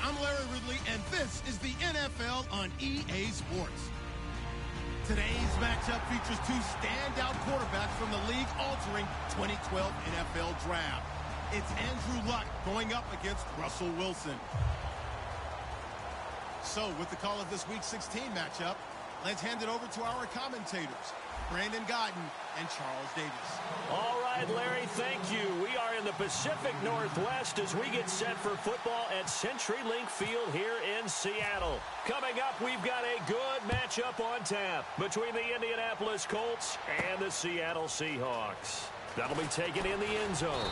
I'm Larry Ridley, and this is the NFL on EA Sports. Today's matchup features two standout quarterbacks from the league-altering 2012 NFL Draft. It's Andrew Luck going up against Russell Wilson. So, with the call of this Week 16 matchup, let's hand it over to our commentators, Brandon Godden and Charles Davis. All right, Larry, thank you. We are in the Pacific Northwest as we get set for football at CenturyLink Field here in Seattle. Coming up, we've got a good matchup on tap between the Indianapolis Colts and the Seattle Seahawks. That'll be taken in the end zone.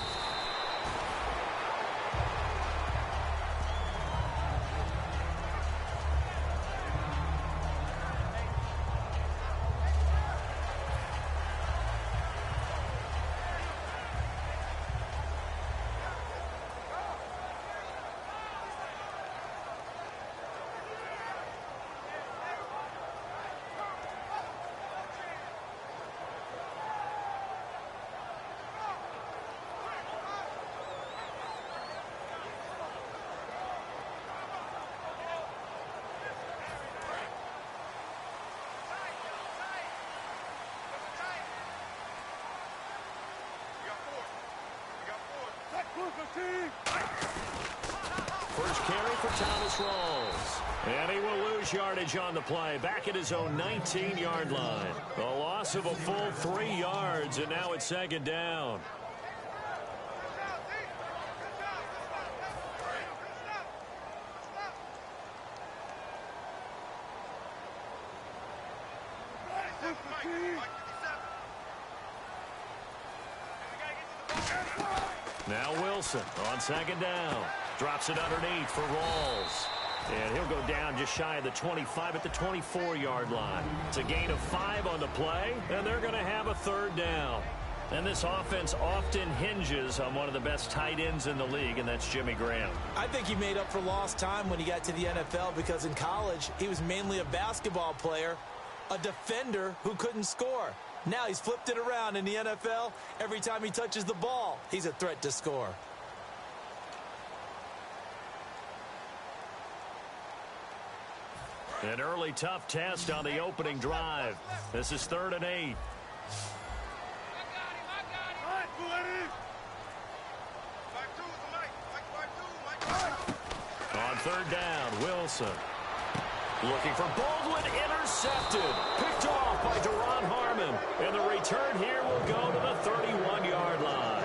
First carry for Thomas Rawls. And he will lose yardage on the play. Back at his own 19-yard line. A loss of a full 3 yards, and now it's second down. Now Wilson on second down. Drops it underneath for Rawls. And he'll go down just shy of the 25 at the 24-yard line. It's a gain of 5 on the play, and they're going to have a third down. And this offense often hinges on one of the best tight ends in the league, and that's Jimmy Graham. I think he made up for lost time when he got to the NFL because in college, he was mainly a basketball player, a defender who couldn't score. Now he's flipped it around in the NFL. Every time he touches the ball, he's a threat to score. An early tough test on the opening drive. This is 3rd and 8. On 3rd down, Wilson. Looking for Baldwin, intercepted. Picked off by Deron Harmon. And the return here will go to the 31-yard line.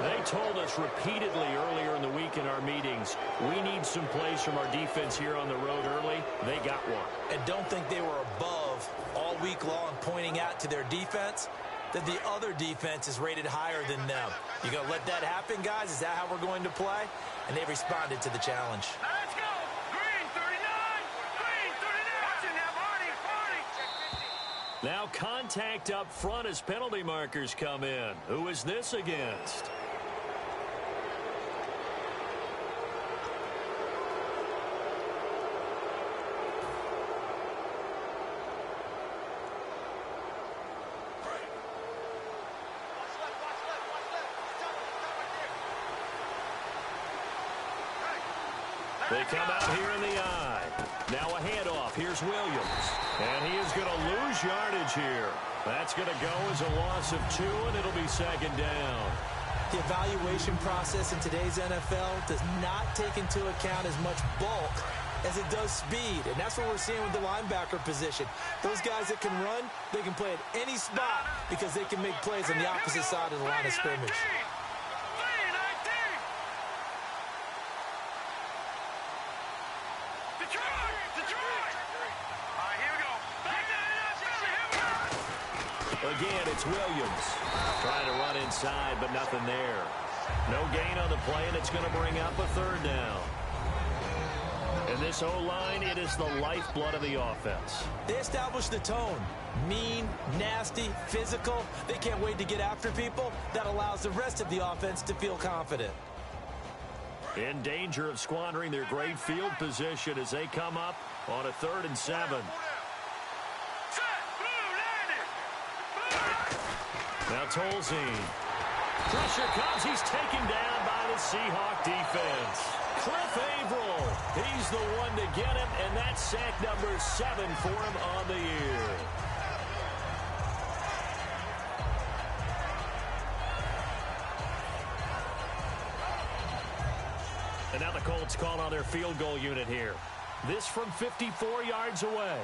They told us repeatedly earlier in the week in our meetings, we need some plays from our defense here on the road early. They got one. And don't think they were above all week long pointing out to their defense that the other defense is rated higher than them. You going to let that happen, guys? Is that how we're going to play? And they responded to the challenge. Let's go! Green 39! Green 39! Now contact up front as penalty markers come in. Who is this against? They come out here in the eye. Now a handoff. Here's Williams. And he is going to lose yardage here. That's going to go as a loss of 2, and it'll be second down. The evaluation process in today's NFL does not take into account as much bulk as it does speed. And that's what we're seeing with the linebacker position. Those guys that can run, they can play at any spot because they can make plays on the opposite side of the line of scrimmage. Again, it's Williams. Trying to run inside, but nothing there. No gain on the play, and it's going to bring up a third down. And this O-line, it is the lifeblood of the offense. They established the tone. Mean, nasty, physical. They can't wait to get after people. That allows the rest of the offense to feel confident. In danger of squandering their great field position as they come up on a 3rd and 7. Now Tolzien. Pressure comes. He's taken down by the Seahawk defense. Cliff Averill, he's the one to get him, and that's sack number 7 for him on the year. And now the Colts call on their field goal unit here. This from 54 yards away.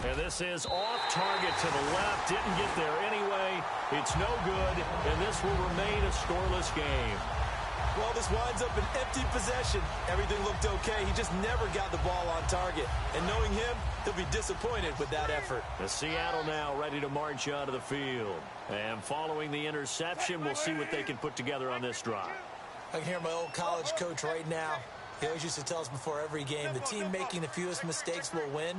And this is off target to the left. Didn't get there anyway. It's no good, and this will remain a scoreless game. Well, this winds up an empty possession. Everything looked okay. He just never got the ball on target. And knowing him, he'll be disappointed with that effort. The Seattle now ready to march onto the field. And following the interception, we'll see what they can put together on this drive. I can hear my old college coach right now. He always used to tell us before every game, the team making the fewest mistakes will win.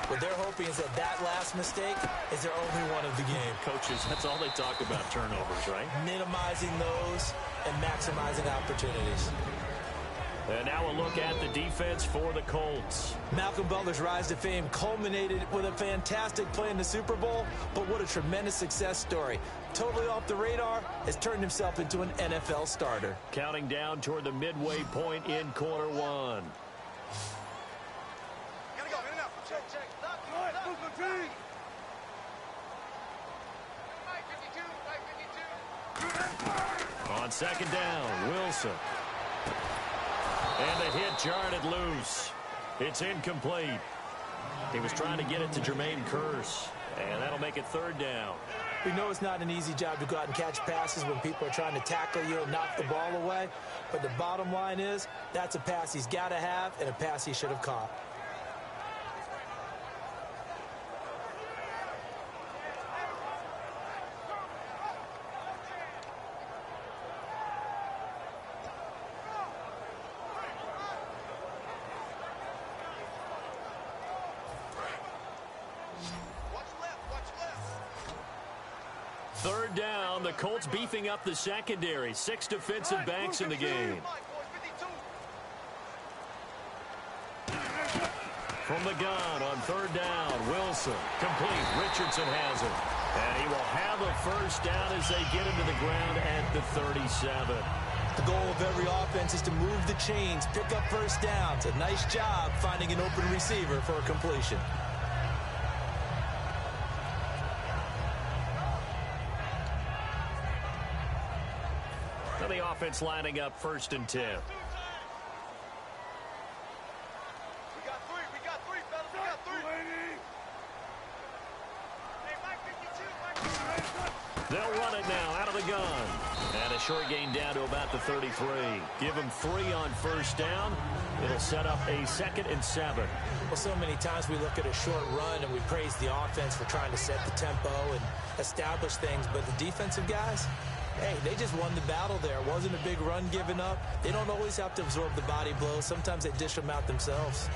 What they're hoping is that that last mistake is their only one of the game. Coaches, that's all they talk about, turnovers, right? Minimizing those and maximizing opportunities. And now a look at the defense for the Colts. Malcolm Butler's rise to fame culminated with a fantastic play in the Super Bowl, but what a tremendous success story. Totally off the radar, has turned himself into an NFL starter. Counting down toward the midway point in quarter one. On second down, Wilson. And the hit jarred it loose. It's incomplete. He was trying to get it to Jermaine Kearse, and that'll make it third down. We know it's not an easy job to go out and catch passes when people are trying to tackle you and knock the ball away, but the bottom line is that's a pass he's got to have and a pass he should have caught. Third down, the Colts beefing up the secondary. 6 defensive backs in the game. From the gun on third down, Wilson. Complete. Richardson has it. And he will have a first down as they get into the ground at the 37. The goal of every offense is to move the chains, pick up first downs. A nice job finding an open receiver for a completion. The offense lining up 1st and 10. We got three, fellas. We got three. Hey, Mike 52, They'll run it now out of the gun. And a short gain down to about the 33. Give him 3 on first down. It'll set up a 2nd and 7. Well, so many times we look at a short run and we praise the offense for trying to set the tempo and establish things, but the defensive guys, hey, they just won the battle there. It wasn't a big run given up. They don't always have to absorb the body blows. Sometimes they dish them out themselves.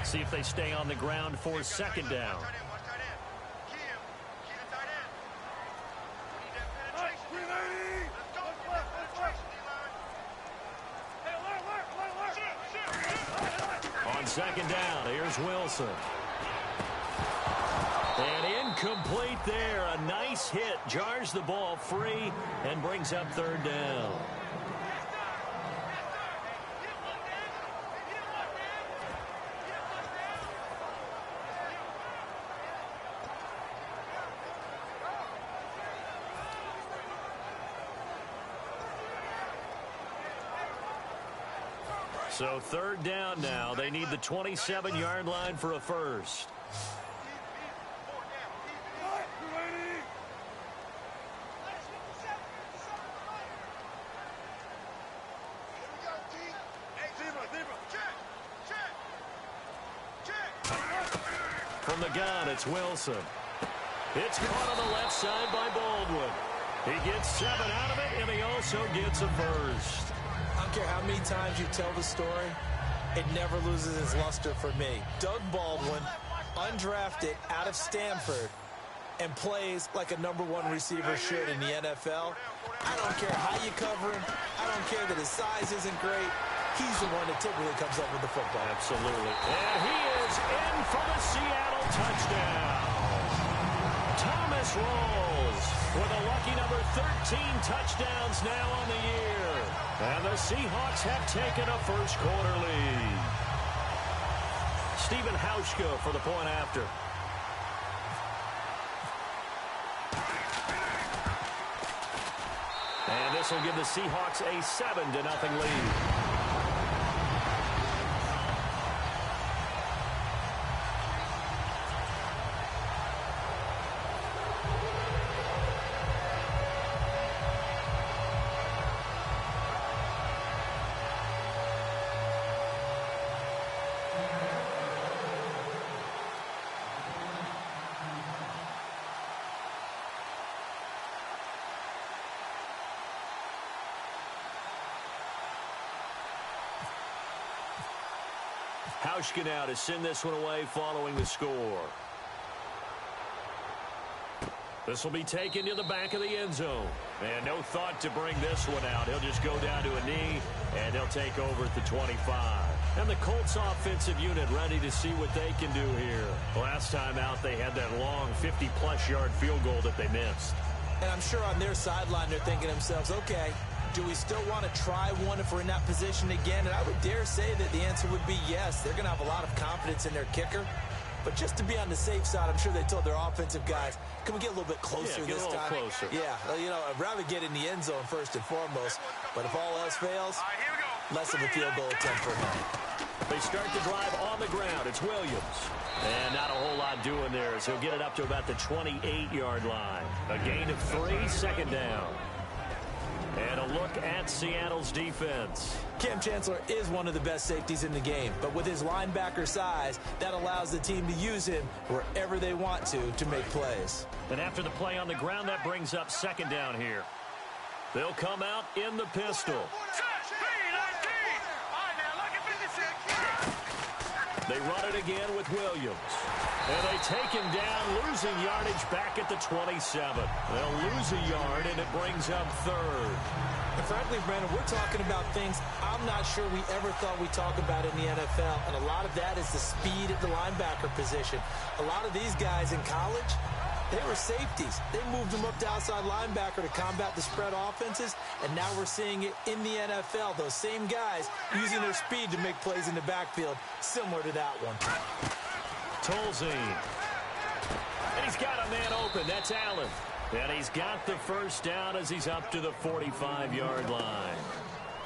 See if they stay on the ground for 2nd down. On 2nd down, here's Wilson. And incomplete there. A nice hit. Jars the ball free and brings up 3rd down. So 3rd down now. They need the 27-yard line for a first. From the gun, it's Wilson. It's caught on the left side by Baldwin. He gets 7 out of it, and he also gets a first. I don't care how many times you tell the story, it never loses its luster for me. Doug Baldwin, undrafted out of Stanford, and plays like a #1 receiver should in the NFL. I don't care how you cover him. I don't care that his size isn't great. he's the one that typically comes up with the football. Absolutely. And he is in for the Seattle touchdown. Thomas rolls with a lucky number 13 touchdowns now on the year. And the Seahawks have taken a first-quarter lead. Stephen Hauschka for the point after. And this will give the Seahawks a 7-0 lead. Hauschka now to send this one away following the score. This will be taken to the back of the end zone. And no thought to bring this one out. He'll just go down to a knee, and he'll take over at the 25. And the Colts offensive unit ready to see what they can do here. Last time out, they had that long 50-plus yard field goal that they missed. And I'm sure on their sideline, they're thinking to themselves, okay, do we still want to try one if we're in that position again? And I would dare say that the answer would be yes. They're going to have a lot of confidence in their kicker. But just to be on the safe side, I'm sure they told their offensive guys, can we get a little bit closer this time? Closer. Yeah, you know, I'd rather get in the end zone first and foremost. But if all else fails, less of a field goal attempt for him. They start the drive on the ground. It's Williams. And not a whole lot doing there as he'll get it up to about the 28-yard line. A gain of 3, second down. And a look at Seattle's defense. Cam Chancellor is one of the best safeties in the game, but with his linebacker size, that allows the team to use him wherever they want to make plays. And after the play on the ground, that brings up second down here. They'll come out in the pistol. They run it again with Williams. And they take him down, losing yardage back at the 27. They'll lose a yard, and it brings up third. And frankly, Brandon, we're talking about things I'm not sure we ever thought we'd talk about in the NFL. And a lot of that is the speed at the linebacker position. A lot of these guys in college, they were safeties. They moved them up to outside linebacker to combat the spread offenses, and now we're seeing it in the NFL. Those same guys using their speed to make plays in the backfield, similar to that one. Tolzien. And he's got a man open. That's Allen. And he's got the first down as he's up to the 45-yard line.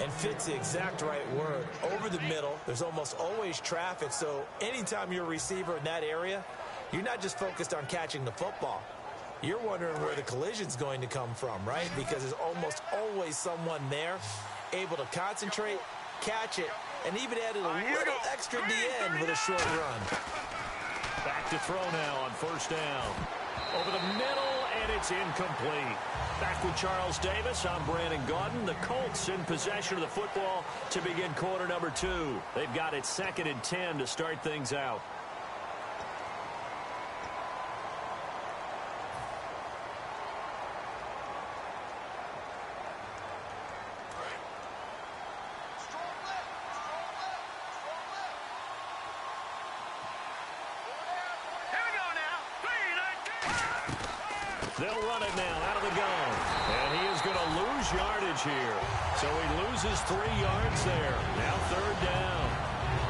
And fits the exact right word. Over the middle, there's almost always traffic, so anytime you're a receiver in that area, you're not just focused on catching the football. You're wondering where the collision's going to come from, right? Because there's almost always someone there able to concentrate, catch it, and even added a little extra at the end with a short run. Back to throw now on first down. Over the middle, and it's incomplete. Back with Charles Davis, I'm Brandon Gaudin. The Colts in possession of the football to begin quarter number 2. They've got it 2nd and 10 to start things out. They'll run it now out of the gun. And he is going to lose yardage here. So he loses 3 yards there. Now third down.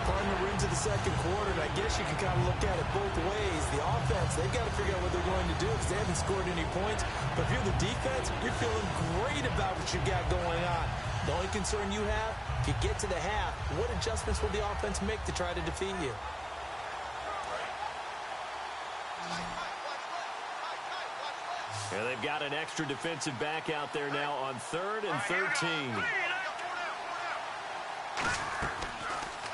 Partner, we're into the second quarter, and I guess you can kind of look at it both ways. The offense, they've got to figure out what they're going to do because they haven't scored any points. But if you're the defense, you're feeling great about what you got going on. The only concern you have, if you get to the half, what adjustments will the offense make to try to defeat you? And they've got an extra defensive back out there now on 3rd and 13.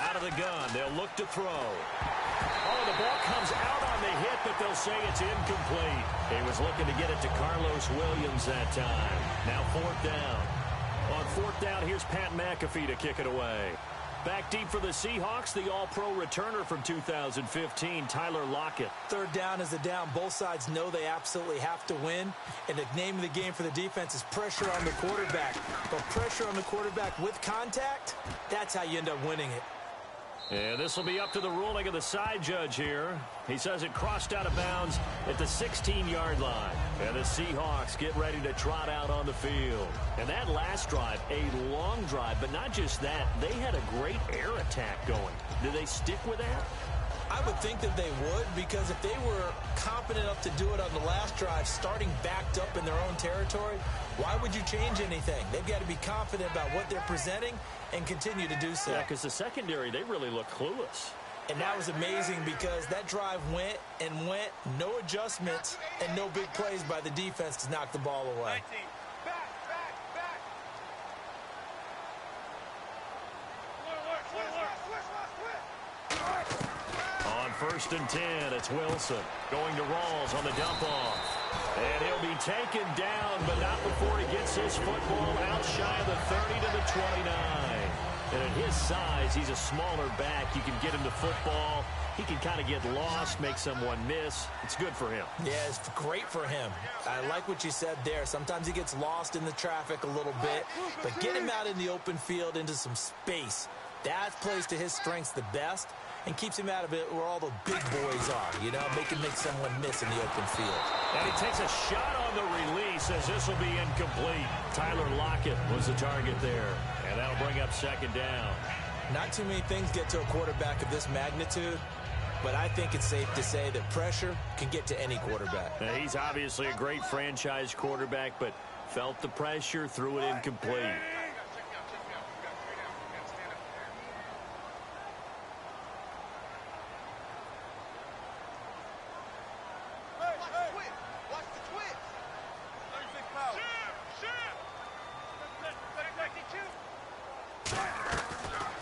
Out of the gun, they'll look to throw. Oh, the ball comes out on the hit, but they'll say it's incomplete. He was looking to get it to Carlos Williams that time. Now 4th down. On 4th down, here's Pat McAfee to kick it away. Back deep for the Seahawks, the all-pro returner from 2015, Tyler Lockett. Third down is a down. Both sides know they absolutely have to win. And the name of the game for the defense is pressure on the quarterback. But pressure on the quarterback with contact, that's how you end up winning it. And this will be up to the ruling of the side judge here. He says it crossed out of bounds at the 16-yard line. And the Seahawks get ready to trot out on the field. And that last drive, a long drive, but not just that. They had a great air attack going. Do they stick with that? I would think that they would, because if they were confident enough to do it on the last drive, starting backed up in their own territory, why would you change anything? They've got to be confident about what they're presenting and continue to do so. Yeah, because the secondary, they really look clueless. And that was amazing because that drive went and went, no adjustments, and no big plays by the defense to knock the ball away. On 1st and 10, it's Wilson going to Rawls on the dump-off. And he'll be taken down, but not before he gets his football out shy of the 30 to the 29. And at his size, he's a smaller back. You can get him the football. He can kind of get lost, make someone miss. It's good for him. Yeah, it's great for him. I like what you said there. Sometimes he gets lost in the traffic a little bit, but get him out in the open field into some space. That plays to his strengths the best and keeps him out of it where all the big boys are, you know, make someone miss in the open field. And he takes a shot on the release as this will be incomplete. Tyler Lockett was the target there, and that'll bring up 2nd down. Not too many things get to a quarterback of this magnitude, but I think it's safe to say that pressure can get to any quarterback. Now, he's obviously a great franchise quarterback, but felt the pressure, threw it incomplete.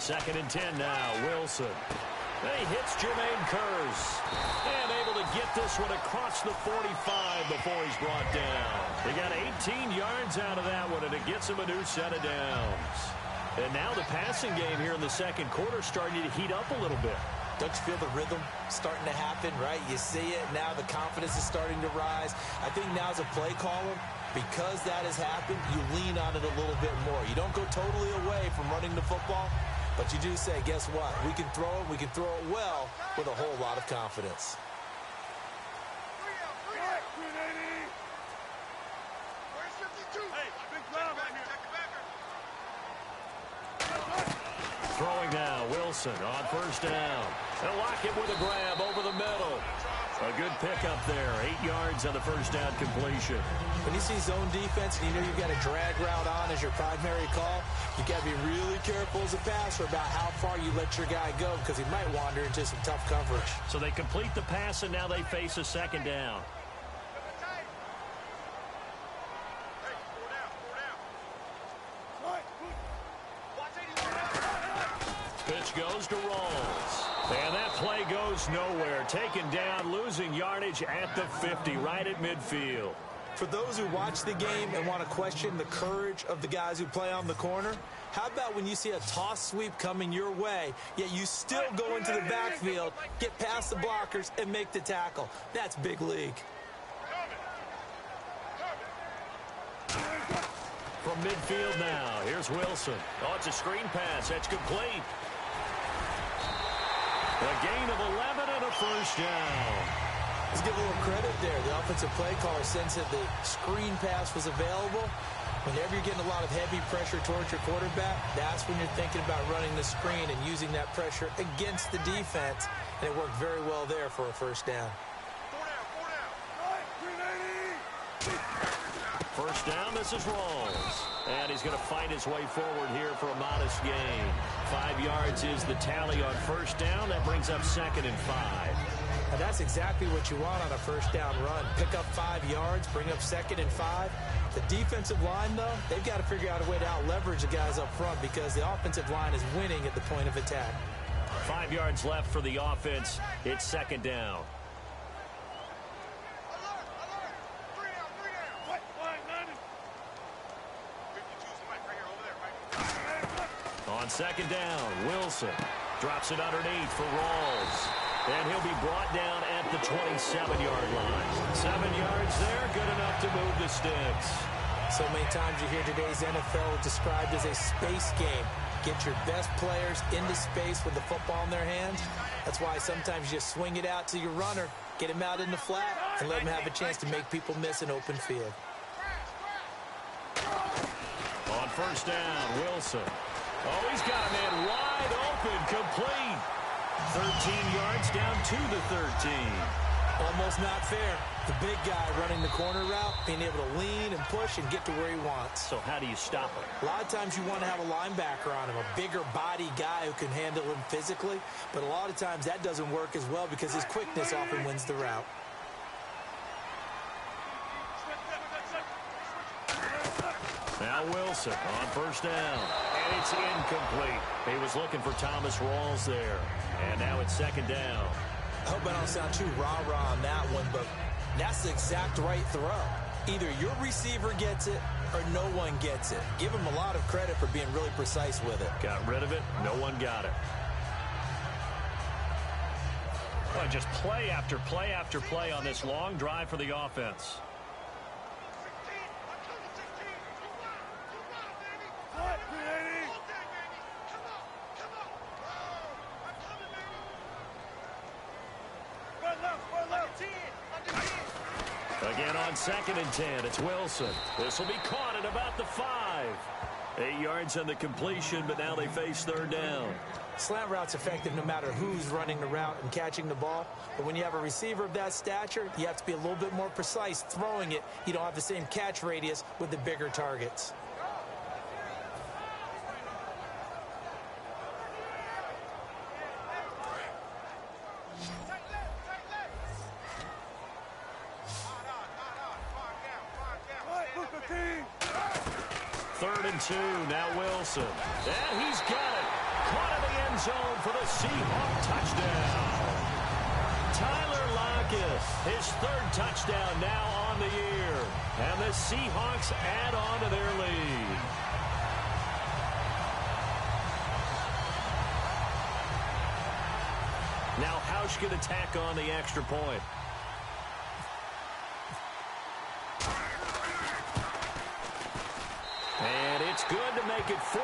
Second and 10 now, Wilson. And he hits Jermaine Kearse. And able to get this one across the 45 before he's brought down. They got 18 yards out of that one, and it gets him a new set of downs. And now the passing game here in the second quarter starting to heat up a little bit. Don't you feel the rhythm starting to happen, right? You see it. Now the confidence is starting to rise. I think now as a play caller, because that has happened, you lean on it a little bit more. You don't go totally away from running the football, but you do say, guess what? We can throw it well with a whole lot of confidence. Throwing now, Wilson on 1st down. And Lockett with a grab over the middle. A good pickup there. 8 yards on the 1st down completion. When you see zone defense and you know you've got a drag route on as your primary call, you've got to be really careful as a passer about how far you let your guy go because he might wander into some tough coverage. So they complete the pass, and now they face a 2nd down. Pitch goes to Rawls. And that play goes nowhere. Taken down, losing yardage at the 50, right at midfield. For those who watch the game and want to question the courage of the guys who play on the corner, how about when you see a toss sweep coming your way, yet you still go into the backfield, get past the blockers, and make the tackle? That's big league. From midfield now, here's Wilson. Oh, it's a screen pass. That's complete. A gain of 11 and a 1st down. Let's give a little credit there. The offensive play caller sense that the screen pass was available. Whenever you're getting a lot of heavy pressure towards your quarterback, that's when you're thinking about running the screen and using that pressure against the defense. And it worked very well there for a 1st down. 1st down, this is Rawls. And he's going to fight his way forward here for a modest gain. 5 yards is the tally on 1st down. That brings up 2nd and 5. And that's exactly what you want on a 1st down run. Pick up 5 yards, bring up 2nd and 5. The defensive line, though, they've got to figure out a way to out-leverage the guys up front because the offensive line is winning at the point of attack. 5 yards left for the offense. It's 2nd down. On On second down, Wilson drops it underneath for Rawls. And he'll be brought down at the 27-yard line. 7 yards there, good enough to move the sticks. So many times you hear today's NFL described as a space game. Get your best players into space with the football in their hands. That's why sometimes you just swing it out to your runner, get him out in the flat, and let him have a chance to make people miss an open field. On first down, Wilson. Oh, he's got a man wide open, complete. 13 yards down to the 13. Almost not fair. The big guy running the corner route, being able to lean and push and get to where he wants. So how do you stop him? A lot of times you want to have a linebacker on him, a bigger body guy who can handle him physically. But a lot of times that doesn't work as well because his quickness often wins the route. Now Wilson on first down. And it's incomplete. He was looking for Thomas Rawls there. And now it's second down. I hope I don't sound too rah-rah on that one, but that's the exact right throw. Either your receiver gets it or no one gets it. Give him a lot of credit for being really precise with it. Got rid of it. No one got it. Well, just play after play after play on this long drive for the offense. Again on second and 10, it's Wilson. This will be caught at about the 5. 8 yards on the completion, but now they face third down. Slant route's effective no matter who's running the route and catching the ball. But when you have a receiver of that stature, you have to be a little bit more precise throwing it. You don't have the same catch radius with the bigger targets. Third and 2, now Wilson. And he's got it. Caught in the end zone for the Seahawks touchdown. Tyler Lockett, his third touchdown now on the year. And the Seahawks add on to their lead. Now Hausch can attack on the extra point. And it's good to make it 14-0.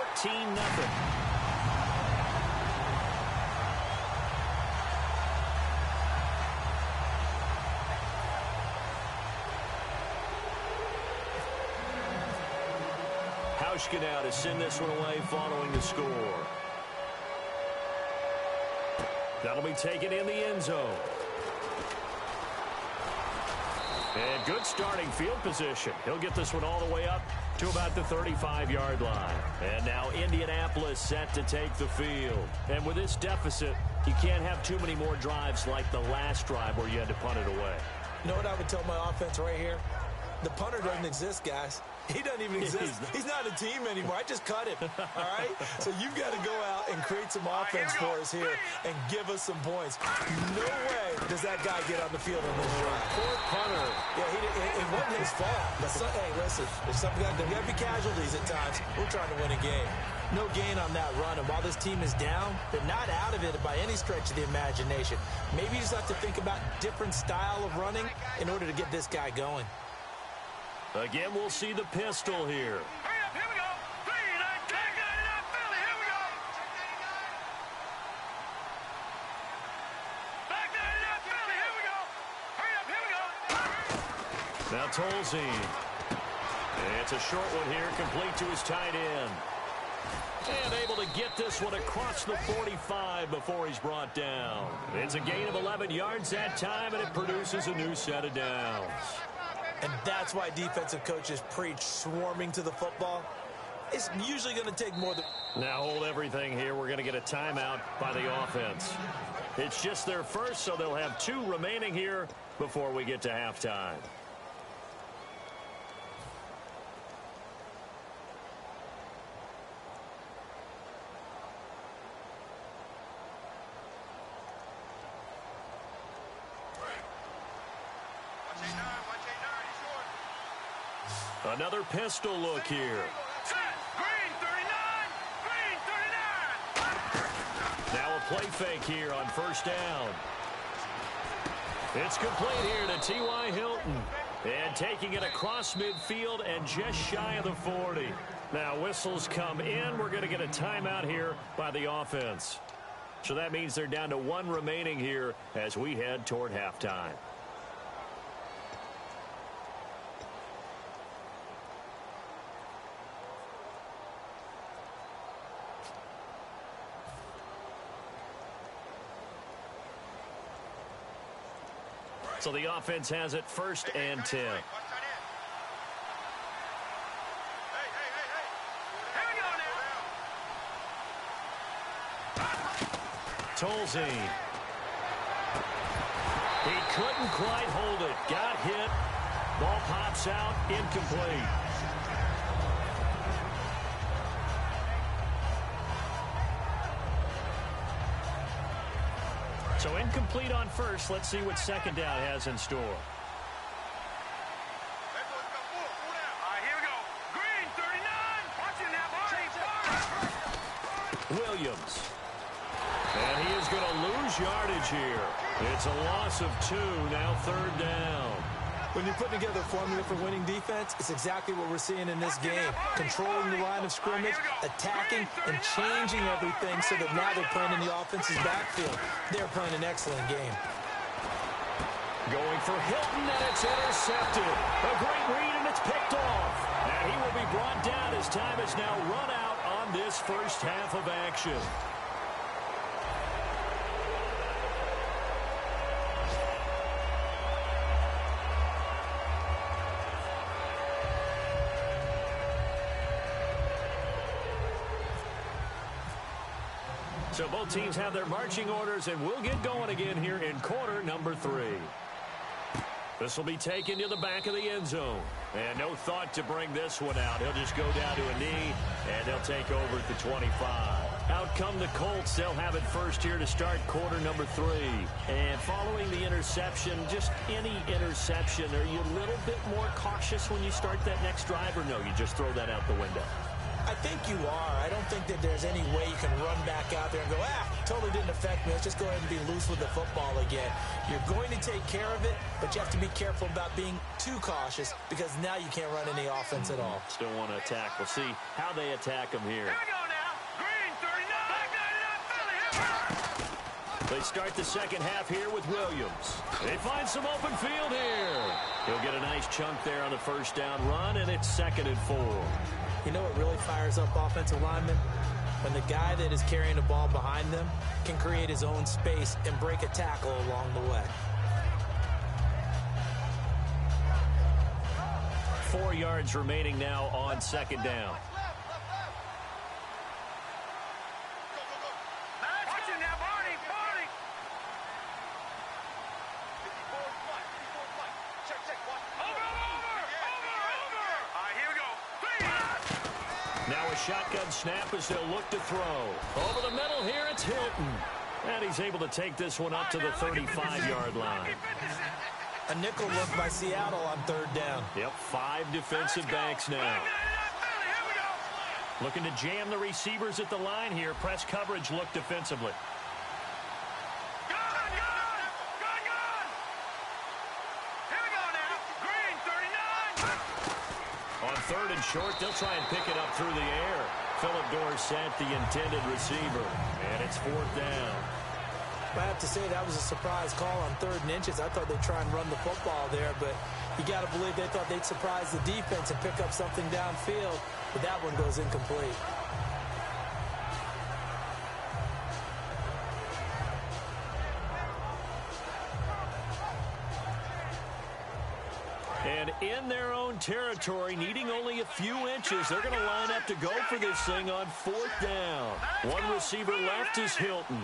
Hauschka now to send this one away following the score. That'll be taken in the end zone. And good starting field position. He'll get this one all the way up to about the 35-yard line. And now Indianapolis set to take the field. And with this deficit, you can't have too many more drives like the last drive where you had to punt it away. You know what I would tell my offense right here? The punter doesn't exist, guys. He doesn't even exist. He's not a team anymore. I just cut him, all right? So you've got to go out and create some offense for us here and give us some points. No way does that guy get on the field on this drive. Poor punter. Yeah, it wasn't his fault. But hey, listen, there's got to be casualties at times. We're trying to win a game. No gain on that run, and while this team is down, they're not out of it by any stretch of the imagination. Maybe you just have to think about different style of running in order to get this guy going. Again, we'll see the pistol here. Hurry up, here we go. 399 Philly, here we go. Back 99 Philly, here we go. Hurry up, here we go. Now Tolzien. It's a short one here, complete to his tight end. And able to get this one across the 45 before he's brought down. It's a gain of 11 yards that time, and it produces a new set of downs. And that's why defensive coaches preach swarming to the football. It's usually going to take more than... Now hold everything here. We're going to get a timeout by the offense. It's just their first, so they'll have 2 remaining here before we get to halftime. Another pistol look here. Set. Green 39. Green 39. play fake here on first down. It's complete here to T.Y. Hilton. And taking it across midfield and just shy of the 40. Now whistles come in. We're going to get a timeout here by the offense. So that means they're down to one remaining here as we head toward halftime. So the offense has it 1st and 10. Tolzien. He couldn't quite hold it. Got hit. Ball pops out. Incomplete. So incomplete on first. Let's see what second down has in store. All right, here we go. Green, 39. Watching that body. Williams. And he is going to lose yardage here. It's a loss of 2. Now 3rd down. When you put together a formula for winning defense, it's exactly what we're seeing in this game. Controlling the line of scrimmage, attacking, and changing everything so that now they're playing in the offense's backfield. They're playing an excellent game. Going for Hilton, and it's intercepted. A great read, and it's picked off. And he will be brought down as time is now run out on this first half of action. So both teams have their marching orders, and we'll get going again here in quarter number 3. This will be taken to the back of the end zone. And no thought to bring this one out. He'll just go down to a knee, and they'll take over at the 25. Out come the Colts. They'll have it first here to start quarter number 3. And following the interception, just any interception, are you a little bit more cautious when you start that next drive, or no, you just throw that out the window? I think you are. I don't think that there's any way you can run back out there and go, totally didn't affect me. Let's just go ahead and be loose with the football again. You're going to take care of it, but you have to be careful about being too cautious because now you can't run any offense at all. Still want to attack. We'll see how they attack them here. Here we go now. Green, 39. They start the second half here with Williams. They find some open field here. He'll get a nice chunk there on the first down run, and it's 2nd and 4. You know what really fires up offensive linemen? When the guy that is carrying the ball behind them can create his own space and break a tackle along the way. 4 yards remaining now on 2nd down. Watching that body. Now a shotgun snap as they'll look to throw. Over the middle here, it's Hilton. And he's able to take this one up to the 35-yard line. A nickel look by Seattle on 3rd down. Yep, 5 defensive backs now. Looking to jam the receivers at the line here. Press coverage look defensively. On 3rd and short, they'll try and pick it up through the air. Philip Dorsett, the intended receiver. And it's 4th down. I have to say that was a surprise call on 3rd and inches. I thought they'd try and run the football there, but you got to believe they thought they'd surprise the defense and pick up something downfield. But that one goes incomplete. And in their own territory, needing only a few inches, they're going to line up to go for this thing on 4th down. One receiver left is Hilton.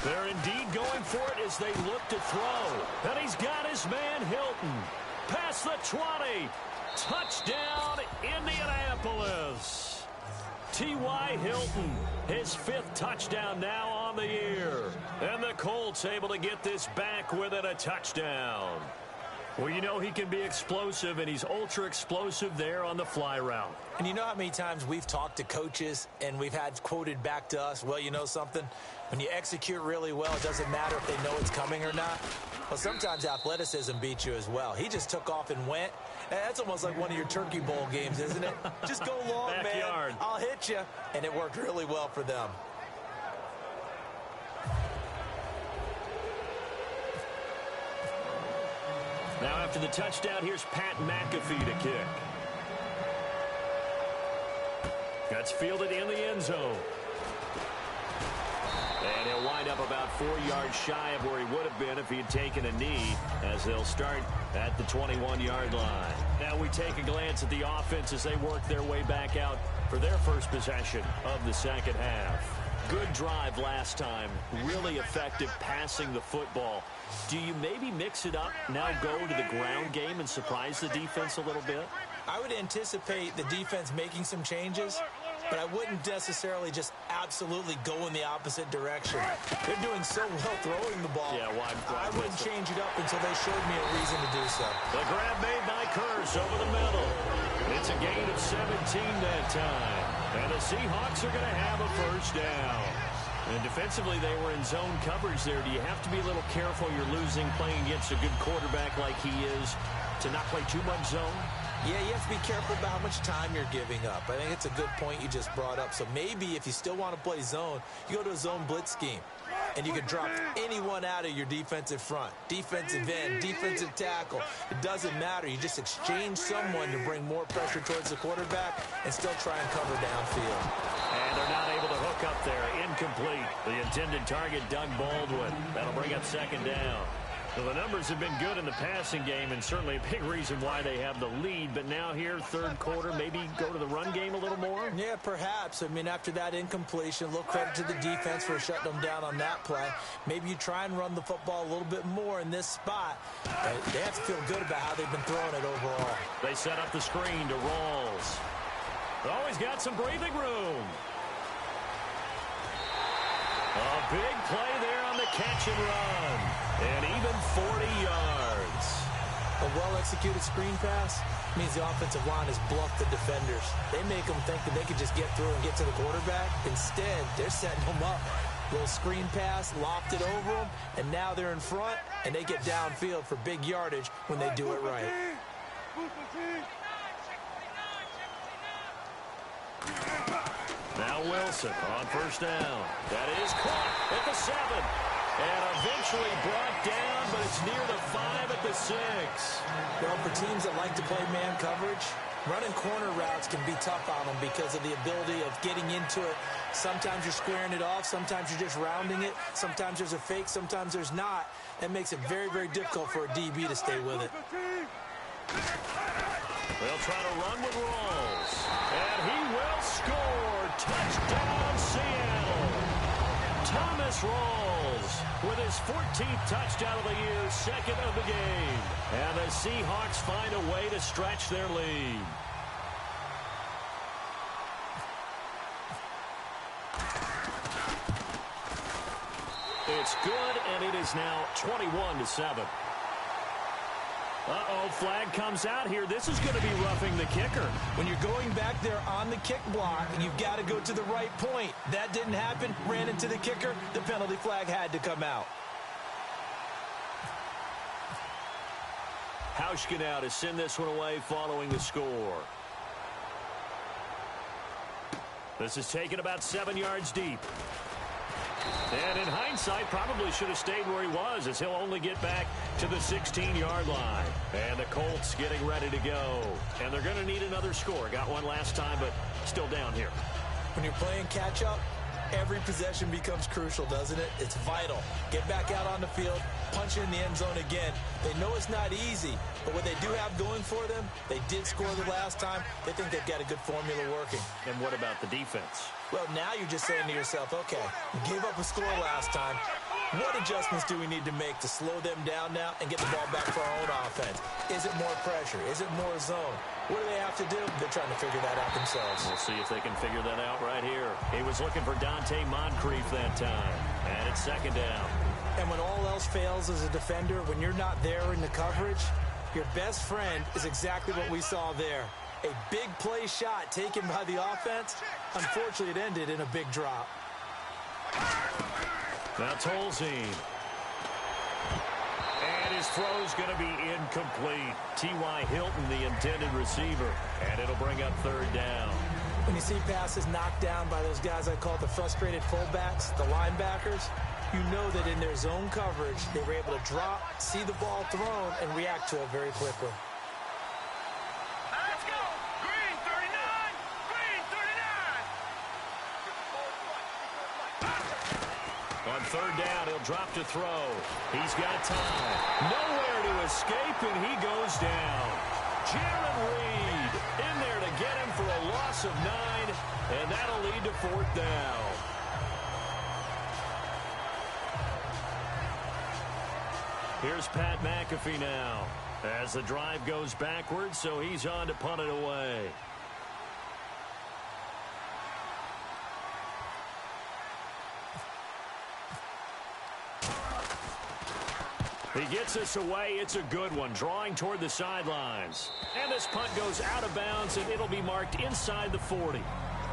They're indeed going for it as they look to throw. And he's got his man Hilton. Past the 20. Touchdown, Indianapolis. T.Y. Hilton, his 5th touchdown now on the year. And the Colts able to get this back within a touchdown. Well, you know he can be explosive, and he's ultra-explosive there on the fly route. And you know how many times we've talked to coaches and we've had quoted back to us, well, you know something? When you execute really well, it doesn't matter if they know it's coming or not. Well, sometimes athleticism beats you as well. He just took off and went. That's almost like one of your Turkey Bowl games, isn't it? Just go long, Backyard. man. I'll hit you. And it worked really well for them. Now after the touchdown, here's Pat McAfee to kick. That's fielded in the end zone. And he'll wind up about 4 yards shy of where he would have been if he had taken a knee, as they'll start at the 21-yard line. Now we take a glance at the offense as they work their way back out for their first possession of the second half. Good drive last time. Really effective passing the football. Do you maybe mix it up, now go to the ground game and surprise the defense a little bit? I would anticipate the defense making some changes, but I wouldn't necessarily just absolutely go in the opposite direction. They're doing so well throwing the ball. Yeah, why I wouldn't change it up until they showed me a reason to do so. The grab made by Curse over the middle. It's a gain of 17 that time. And the Seahawks are going to have a first down. And defensively, they were in zone coverage there. Do you have to be a little careful? You're losing playing against a good quarterback like he is to not play too much zone? Yeah, you have to be careful about how much time you're giving up. I think it's a good point you just brought up. So maybe if you still want to play zone, you go to a zone blitz scheme. And you can drop anyone out of your defensive front. Defensive end, defensive tackle. It doesn't matter. You just exchange someone to bring more pressure towards the quarterback and still try and cover downfield. And they're not able to hook up there. Incomplete. The intended target, Doug Baldwin. That'll bring up second down. Well, the numbers have been good in the passing game, and certainly a big reason why they have the lead. But now here, third quarter, maybe go to the run game a little more? Yeah, perhaps. I mean, after that incompletion, a little credit to the defense for shutting them down on that play. Maybe you try and run the football a little bit more in this spot. They have to feel good about how they've been throwing it overall. They set up the screen to Rawls. Always got some breathing room. A big play there on the catch and run. And even 40 yards. A well-executed screen pass means the offensive line has bluffed the defenders. They make them think that they can just get through and get to the quarterback. Instead, they're setting them up. Little screen pass, lofted over them, and now they're in front, and they get downfield for big yardage when they do it right. Now Wilson on first down. That is caught at the 7. And eventually brought down, but it's near the 5 at the 6. Well, for teams that like to play man coverage, running corner routes can be tough on them because of the ability of getting into it. Sometimes you're squaring it off. Sometimes you're just rounding it. Sometimes there's a fake. Sometimes there's not. That makes it very, very difficult for a DB to stay with it. They'll try to run with Rawls. And he will score. Touchdown, Seattle. Thomas Rawls with his 14th touchdown of the year, second of the game. And the Seahawks find a way to stretch their lead. It's good, and it is now 21-7. Uh-oh, flag comes out here. This is going to be roughing the kicker. When you're going back there on the kick block, you've got to go to the right point. That didn't happen. Ran into the kicker. The penalty flag had to come out. Hauschka now to send this one away following the score. This is taken about 7 yards deep. And in hindsight, probably should have stayed where he was, as he'll only get back to the 16-yard line. And the Colts getting ready to go. And they're going to need another score. Got one last time, but still down here. When you're playing catch-up, every possession becomes crucial, doesn't it? It's vital. Get back out on the field, punch it in the end zone again. They know it's not easy, but what they do have going for them, they did score the last time. They think they've got a good formula working. And what about the defense? Well, now you're just saying to yourself, okay, we gave up a score last time. What adjustments do we need to make to slow them down now and get the ball back for our own offense? Is it more pressure? Is it more zone? What do they have to do? They're trying to figure that out themselves. We'll see if they can figure that out right here. He was looking for Dante Moncrief that time. And it's second down. And when all else fails as a defender, when you're not there in the coverage, Your best friend is exactly what we saw there. A big play shot taken by the offense. Unfortunately, it ended in a big drop. Now Tolzien. And his throw's going to be incomplete. T.Y. Hilton, the intended receiver. And it'll bring up third down. When you see passes knocked down by those guys I call the frustrated fullbacks, the linebackers, you know that in their zone coverage, they were able to drop, see the ball thrown, and react to it very quickly. Let's go. Green 39. Green 39. On third down, he'll drop to throw. He's got time. Nowhere to escape, and he goes down. Jaron Reed in there to get him for a loss of 9, and that'll lead to fourth down. Here's Pat McAfee now as the drive goes backwards, so he's on to punt it away. He gets us away. It's a good one, drawing toward the sidelines. And this punt goes out of bounds, and it'll be marked inside the 40.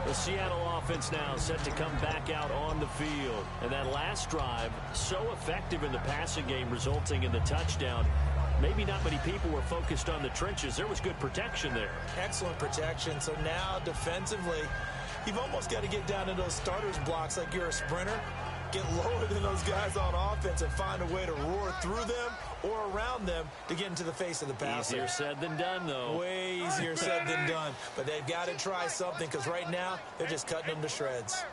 The Seattle offense now set to come back out on the field. And that last drive, so effective in the passing game, resulting in the touchdown. Maybe not many people were focused on the trenches. There was good protection there. Excellent protection. So now, defensively, you've almost got to get down to those starters blocks like you're a sprinter. Get lower than those guys on offense and find a way to roar through them or around them to get into the face of the passer. Easier said than done, though. Way easier said than done. But they've got to try something because right now they're just cutting them to shreds.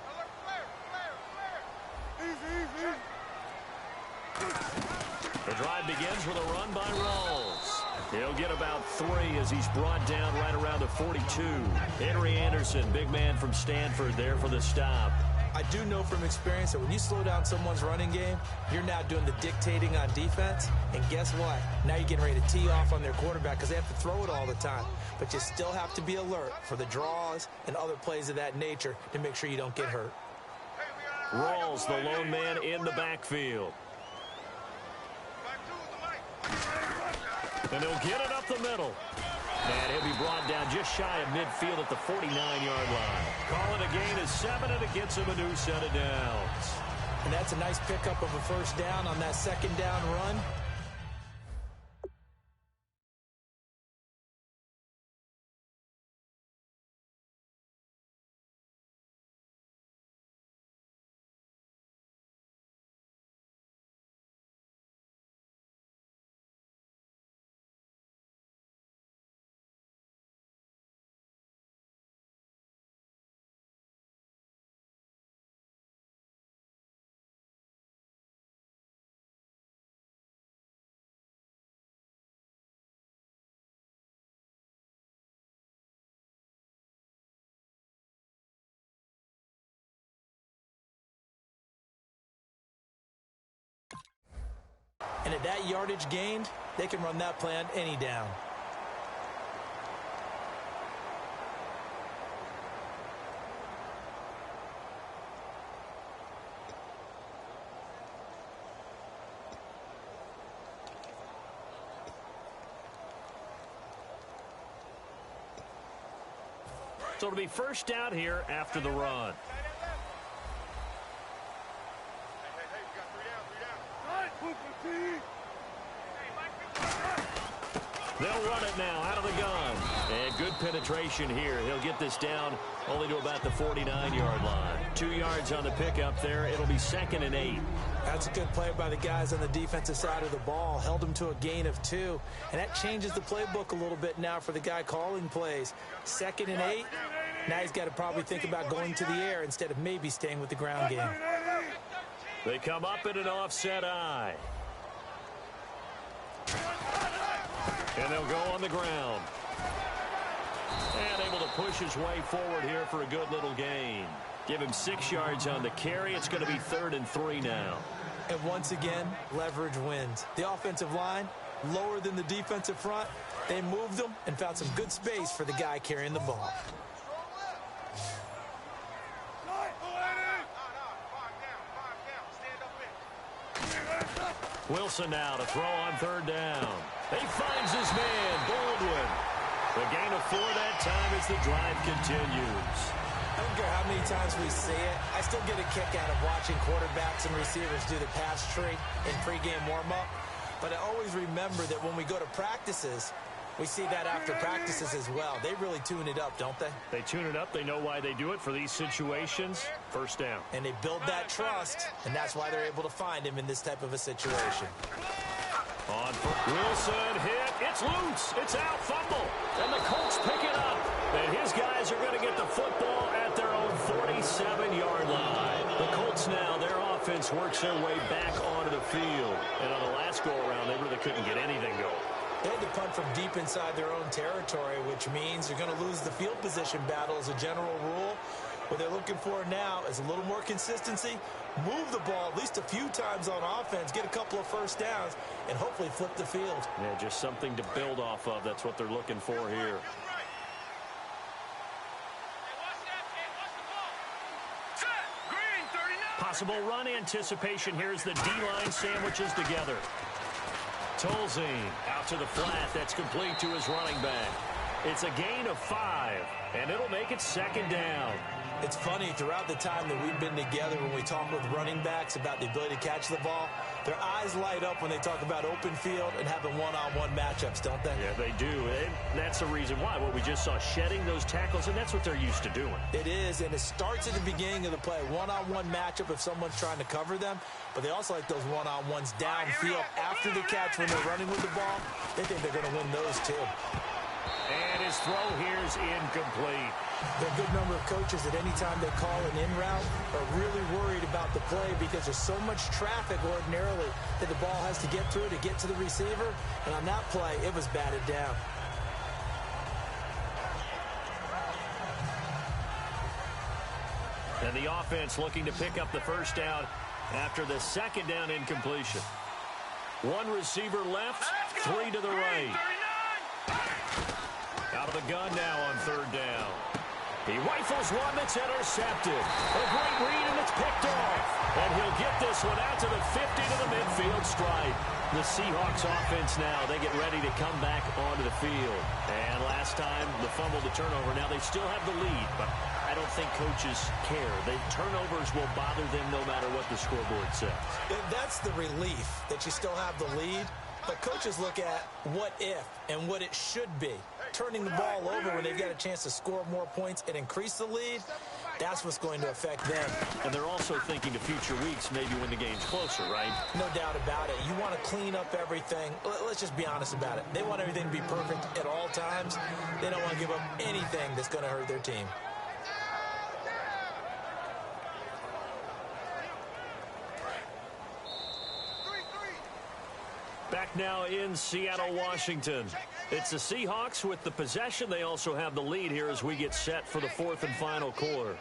The drive begins with a run by Rawls. He'll get about 3 as he's brought down right around the 42. Henry Anderson, big man from Stanford, there for the stop. I do know from experience that when you slow down someone's running game, you're now doing the dictating on defense. And guess what? Now you're getting ready to tee off on their quarterback because they have to throw it all the time. But you still have to be alert for the draws and other plays of that nature to make sure you don't get hurt. Rawls, the lone man in the backfield. And he'll get it up the middle. And he'll be brought down just shy of midfield at the 49-yard line. Call it a gain of 7, and it gets him a new set of downs. And that's a nice pickup of a first down on that second down run. And at that yardage gained, they can run that play on any down. So it'll be first down here after the run. They'll run it now out of the gun. And good penetration here. He'll get this down only to about the 49-yard line. 2 yards on the pickup there. It'll be 2nd and 8. That's a good play by the guys on the defensive side of the ball. Held them to a gain of 2. And that changes the playbook a little bit now for the guy calling plays. 2nd and 8. Now he's got to probably think about going to the air instead of maybe staying with the ground game. They come up in an offset eye. And they'll go on the ground. And able to push his way forward here for a good little gain. Give him 6 yards on the carry. It's going to be 3rd and 3 now. And once again, leverage wins. The offensive line, lower than the defensive front. They moved them and found some good space for the guy carrying the ball. Wilson now to throw on third down. He finds his man, Baldwin. The gain of 4 that time as the drive continues. I don't care how many times we see it. I still get a kick out of watching quarterbacks and receivers do the pass tree in pregame warm-up. But I always remember that when we go to practices, we see that after practices as well. They really tune it up, don't they? They tune it up. They know why they do it for these situations. First down. And they build that trust, and that's why they're able to find him in this type of a situation. On for Wilson, hit. It's loose. It's out. Fumble. And the Colts pick it up. And his guys are going to get the football at their own 47-yard line. The Colts now, their offense works their way back onto the field. And on the last go-around, they really couldn't get anything going. They had to punt from deep inside their own territory, which means you're going to lose the field position battle as a general rule. What they're looking for now is a little more consistency, move the ball at least a few times on offense, get a couple of first downs, and hopefully flip the field. Yeah, just something to build off of. That's what they're looking for here. Possible run anticipation here as the D-line sandwiches together. Tolzien out to the flat. That's complete to his running back. It's a gain of 5, and it'll make it second down. It's funny, throughout the time that we've been together, when we talk with running backs about the ability to catch the ball, their eyes light up when they talk about open field and having one-on-one matchups, don't they? Yeah, they do. And that's the reason why. What we just saw, shedding those tackles, and that's what they're used to doing. It is, and it starts at the beginning of the play. One-on-one matchup if someone's trying to cover them, but they also like those one-on-ones downfield after the catch when they're running with the ball. They think they're going to win those too. And his throw here is incomplete. There are a good number of coaches that any time they call an in route are really worried about the play because there's so much traffic ordinarily that the ball has to get through to get to the receiver. And on that play, it was batted down. And the offense looking to pick up the first down after the second down incompletion. One receiver left, 3 to the right. Out of the gun now on third down. He rifles one that's intercepted. A great read, and it's picked off. And he'll get this one out to the 50 to the midfield stripe. The Seahawks offense now, they get ready to come back onto the field. And last time, the fumble, the turnover. Now they still have the lead, but I don't think coaches care. The turnovers will bother them no matter what the scoreboard says. That's the relief that you still have the lead. But coaches look at what if and what it should be. Turning the ball over when they've got a chance to score more points and increase the lead, that's what's going to affect them. And they're also thinking of future weeks, maybe when the game's closer, right? No doubt about it. You want to clean up everything. Let's just be honest about it. They want everything to be perfect at all times. They don't want to give up anything that's going to hurt their team. Back now in Seattle, Washington. It's the Seahawks with the possession. They also have the lead here as we get set for the fourth and final quarter.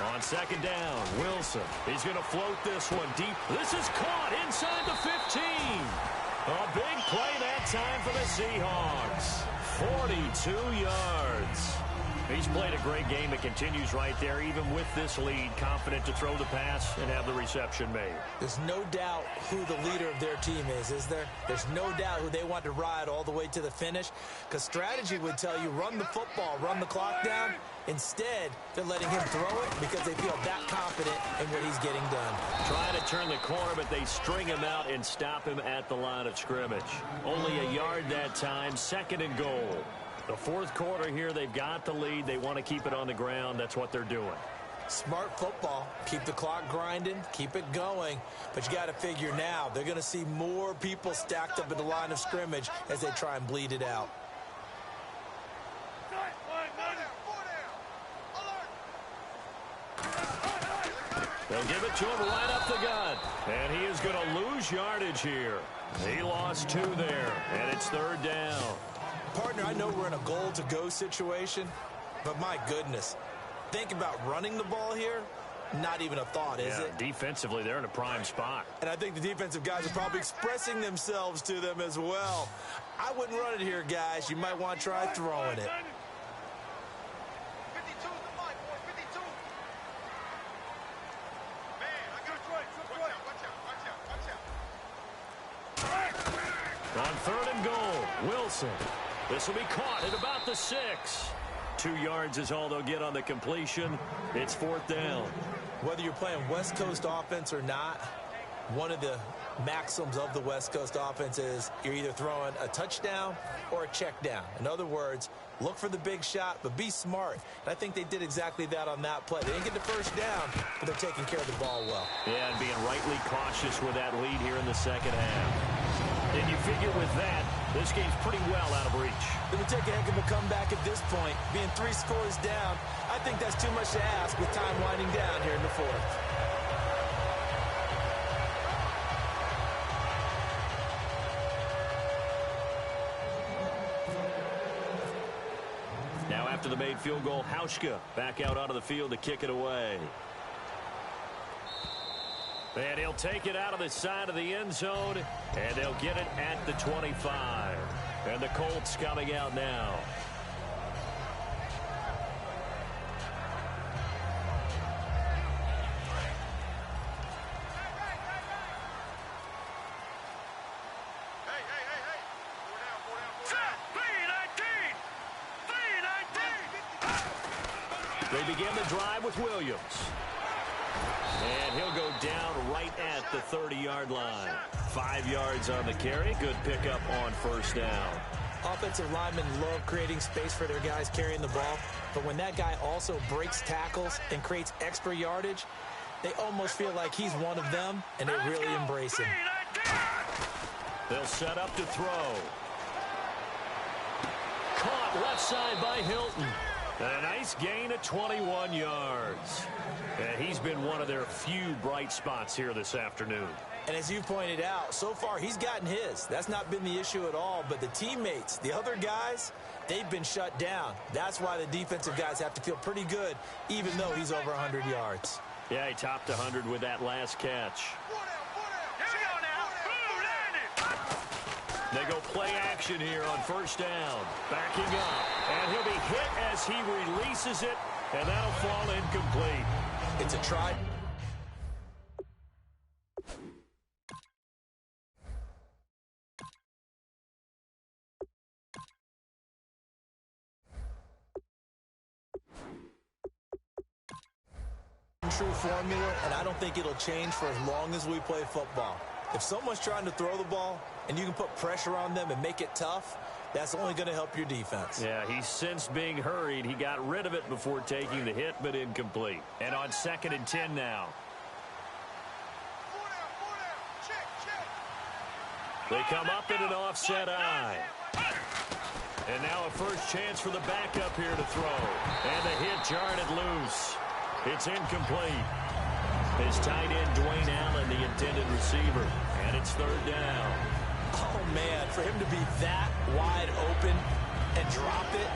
On second down, Wilson. He's going to float this one deep. This is caught inside the 15. A big play that time for the Seahawks. 42 yards. He's played a great game. It continues right there, even with this lead, confident to throw the pass and have the reception made. There's no doubt who the leader of their team is there? There's no doubt who they want to ride all the way to the finish, because strategy would tell you run the football, run the clock down. Instead, they're letting him throw it because they feel that confident in what he's getting done. Trying to turn the corner, but they string him out and stop him at the line of scrimmage. Only a yard that time, second and goal. The fourth quarter here, they've got the lead. They want to keep it on the ground. That's what they're doing. Smart football. Keep the clock grinding. Keep it going. But you got to figure now, they're going to see more people stacked up at the line of scrimmage as they try and bleed it out. They'll give it to him right up the gut. And he is going to lose yardage here. He lost 2 there, and it's third down. Partner, I know we're in a goal-to-go situation, but my goodness, think about running the ball here Not even a thought, is it? Defensively, they're in a prime spot. And I think the defensive guys are probably expressing themselves to them as well. I wouldn't run it here, guys. You might want to try throwing it. 52 is the line, boy. 52. Man, I got it. Watch out. On 3rd and goal, Wilson. This will be caught at about the 6. 2 yards is all they'll get on the completion. It's 4th down. Whether you're playing West Coast offense or not, one of the maxims of the West Coast offense is you're either throwing a touchdown or a check down. In other words, look for the big shot, but be smart. And I think they did exactly that on that play. They didn't get the first down, but they're taking care of the ball well. Yeah, and being rightly cautious with that lead here in the second half. And you figure with that, this game's pretty well out of reach. It would take a heck of a comeback at this point. Being 3 scores down, I think that's too much to ask with time winding down here in the 4th. Now after the made field goal, Hauschka back out onto the field to kick it away. And he'll take it out of the side of the end zone, and they'll get it at the 25. And the Colts coming out now. They begin the drive with Williams. And he'll go down right at the 30-yard line. 5 yards on the carry. Good pickup on 1st down. Offensive linemen love creating space for their guys carrying the ball, but when that guy also breaks tackles and creates extra yardage, they almost feel like he's one of them, and they really embrace him. They'll set up to throw. Caught left side by Hilton. A nice gain of 21 yards. And he's been one of their few bright spots here this afternoon. And as you pointed out, so far he's gotten his. That's not been the issue at all. But the teammates, the other guys, they've been shut down. That's why the defensive guys have to feel pretty good, even though he's over 100 yards. Yeah, he topped 100 with that last catch. They go play action here on 1st down. Backing up. And he'll be hit as he releases it. And that'll fall incomplete. It's a try. True formula, and I don't think it'll change for as long as we play football. If someone's trying to throw the ball and you can put pressure on them and make it tough, that's only going to help your defense. Yeah, he's since being hurried. He got rid of it before taking the hit, but incomplete. And on 2nd and 10 now. They come up in an offset eye. And now a first chance for the backup here to throw. And the hit jarred it loose. It's incomplete. His tight end, Dwayne Allen, the intended receiver. And it's 3rd down. Oh, man, for him to be that wide open and drop it.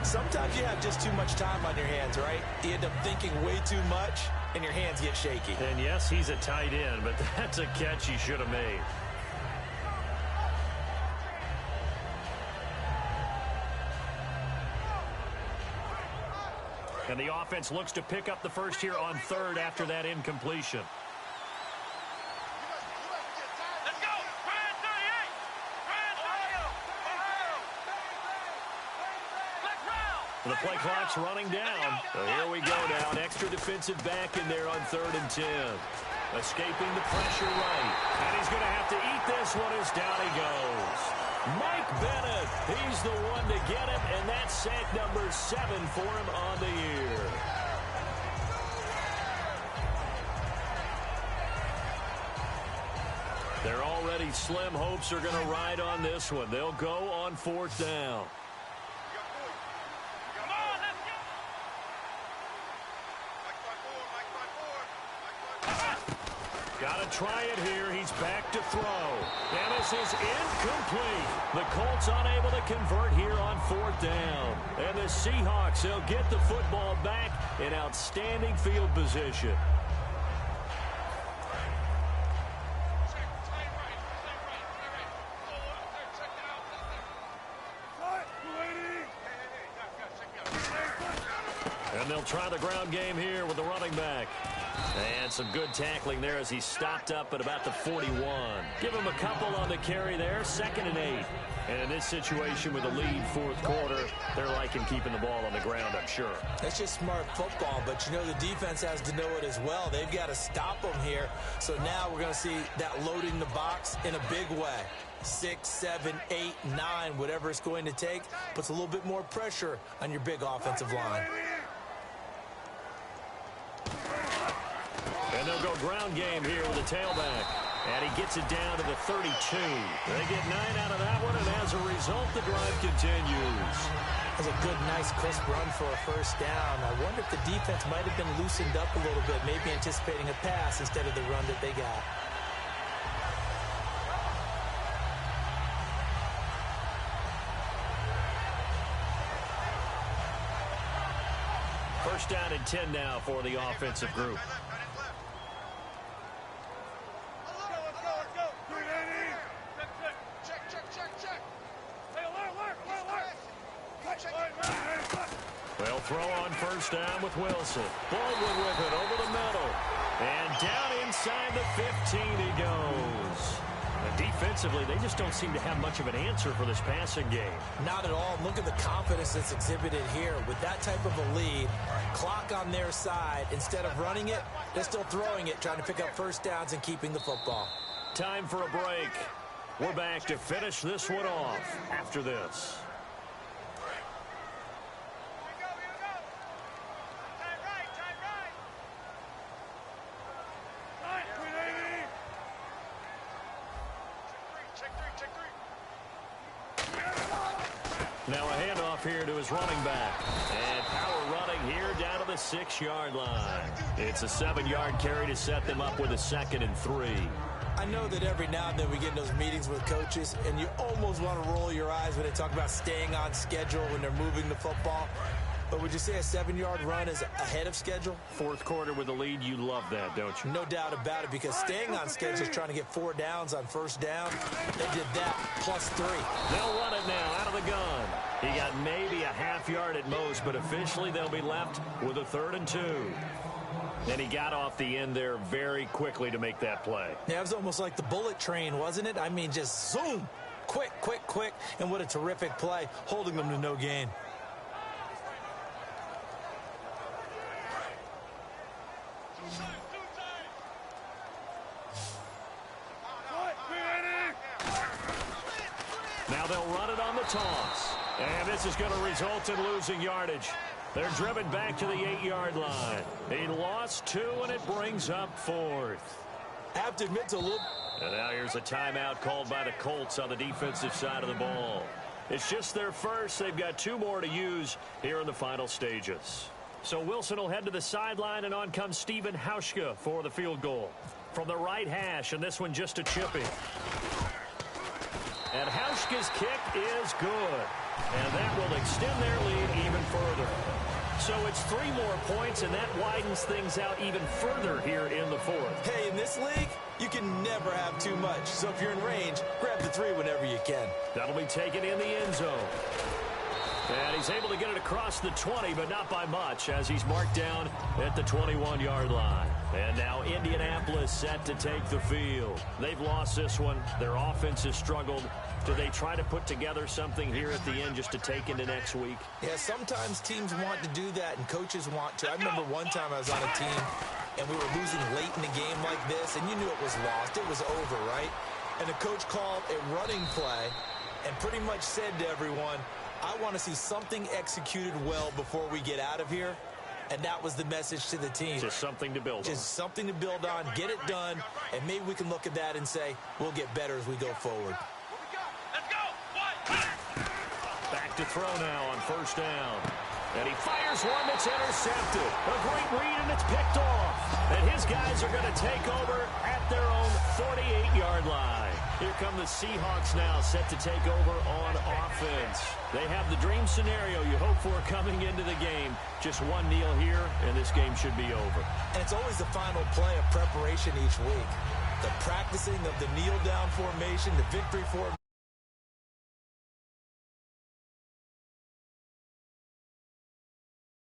Sometimes you have just too much time on your hands, right? You end up thinking way too much, and your hands get shaky. And, yes, he's a tight end, but that's a catch he should have made. And the offense looks to pick up the first here on 3rd after that incompletion. Let's go! Brand 38! Brand 38! Let's round! The play clock's running down. So here we go now. An extra defensive back in there on 3rd and 10. Escaping the pressure right. And he's going to have to eat this one as down he goes. Mike Bennett, he's the one to get him, and that's sack number 7 for him on the year. Their already slim hopes are going to ride on this one. They'll go on 4th down. Come on, let's go! Got to try it here. He's back to throw. And this is incomplete. The Colts unable to convert here on 4th down. And the Seahawks will get the football back in outstanding field position. And they'll try the ground game here with the running back. And some good tackling there as he stopped up at about the 41. Give him a couple on the carry there. 2nd and 8. And in this situation with a lead 4th quarter, they're liking keeping the ball on the ground, I'm sure. That's just smart football, but you know the defense has to know it as well. They've got to stop them here. So now we're going to see that loading the box in a big way. 6, 7, 8, 9, whatever it's going to take, puts a little bit more pressure on your big offensive line. And they'll go ground game here with the tailback. And he gets it down to the 32. They get 9 out of that one, and as a result, the drive continues. That's a good, nice, crisp run for a 1st down. I wonder if the defense might have been loosened up a little bit, maybe anticipating a pass instead of the run that they got. First down and 10 now for the offensive group. They'll throw on 1st down with Wilson. Baldwin with it over the middle. And down inside the 15 he goes. And defensively, they just don't seem to have much of an answer for this passing game. Not at all. Look at the confidence that's exhibited here. With that type of a lead, clock on their side, instead of running it, they're still throwing it, trying to pick up 1st downs and keeping the football. Time for a break. We're back to finish this one off after this. Now a handoff here to his running back. And power running here down to the 6-yard line. It's a 7-yard carry to set them up with a 2nd and 3. I know that every now and then we get in those meetings with coaches, and you almost want to roll your eyes when they talk about staying on schedule when they're moving the football. But would you say a 7-yard run is ahead of schedule? 4th quarter with the lead, you love that, don't you? No doubt about it, because staying on schedule is trying to get 4 downs on 1st down. They did that plus 3. They'll run it now out of the gun. He got maybe a half-yard at most, but officially they'll be left with a 3rd and 2. And he got off the end there very quickly to make that play. Yeah, it was almost like the bullet train, wasn't it? I mean, just zoom. Quick, quick, quick. And what a terrific play, holding them to no gain. Now they'll run it on the toss. And this is going to result in losing yardage. They're driven back to the 8-yard line. He lost 2, and it brings up 4th. I have to admit to a little... And now here's a timeout called by the Colts on the defensive side of the ball. It's just their first. They've got 2 more to use here in the final stages. So Wilson will head to the sideline, and on comes Stephen Hauschka for the field goal. From the right hash, and this one just a chipping. And Hauschka's kick is good. And that will extend their lead even further. So it's 3 more points, and that widens things out even further here in the 4th. Hey, in this league, you can never have too much. So if you're in range, grab the 3 whenever you can. That'll be taken in the end zone. And he's able to get it across the 20, but not by much, as he's marked down at the 21-yard line. And now Indianapolis set to take the field. They've lost this one. Their offense has struggled. Do they try to put together something here at the end just to take into next week? Yeah, sometimes teams want to do that, and coaches want to. I remember one time I was on a team, and we were losing late in the game like this, and you knew it was lost. It was over, right? And the coach called a running play and pretty much said to everyone, I want to see something executed well before we get out of here. And that was the message to the team. Just something to build on. Just something to build on, get it done, and maybe we can look at that and say, we'll get better as we go forward. Let's go! Back to throw now on 1st down. And he fires one that's intercepted. A great read, and it's picked off. And his guys are going to take over at their own 48-yard line. Here come the Seahawks now, set to take over on offense. They have the dream scenario you hope for coming into the game. Just one kneel here, and this game should be over. And it's always the final play of preparation each week. The practicing of the kneel-down formation, the victory formation.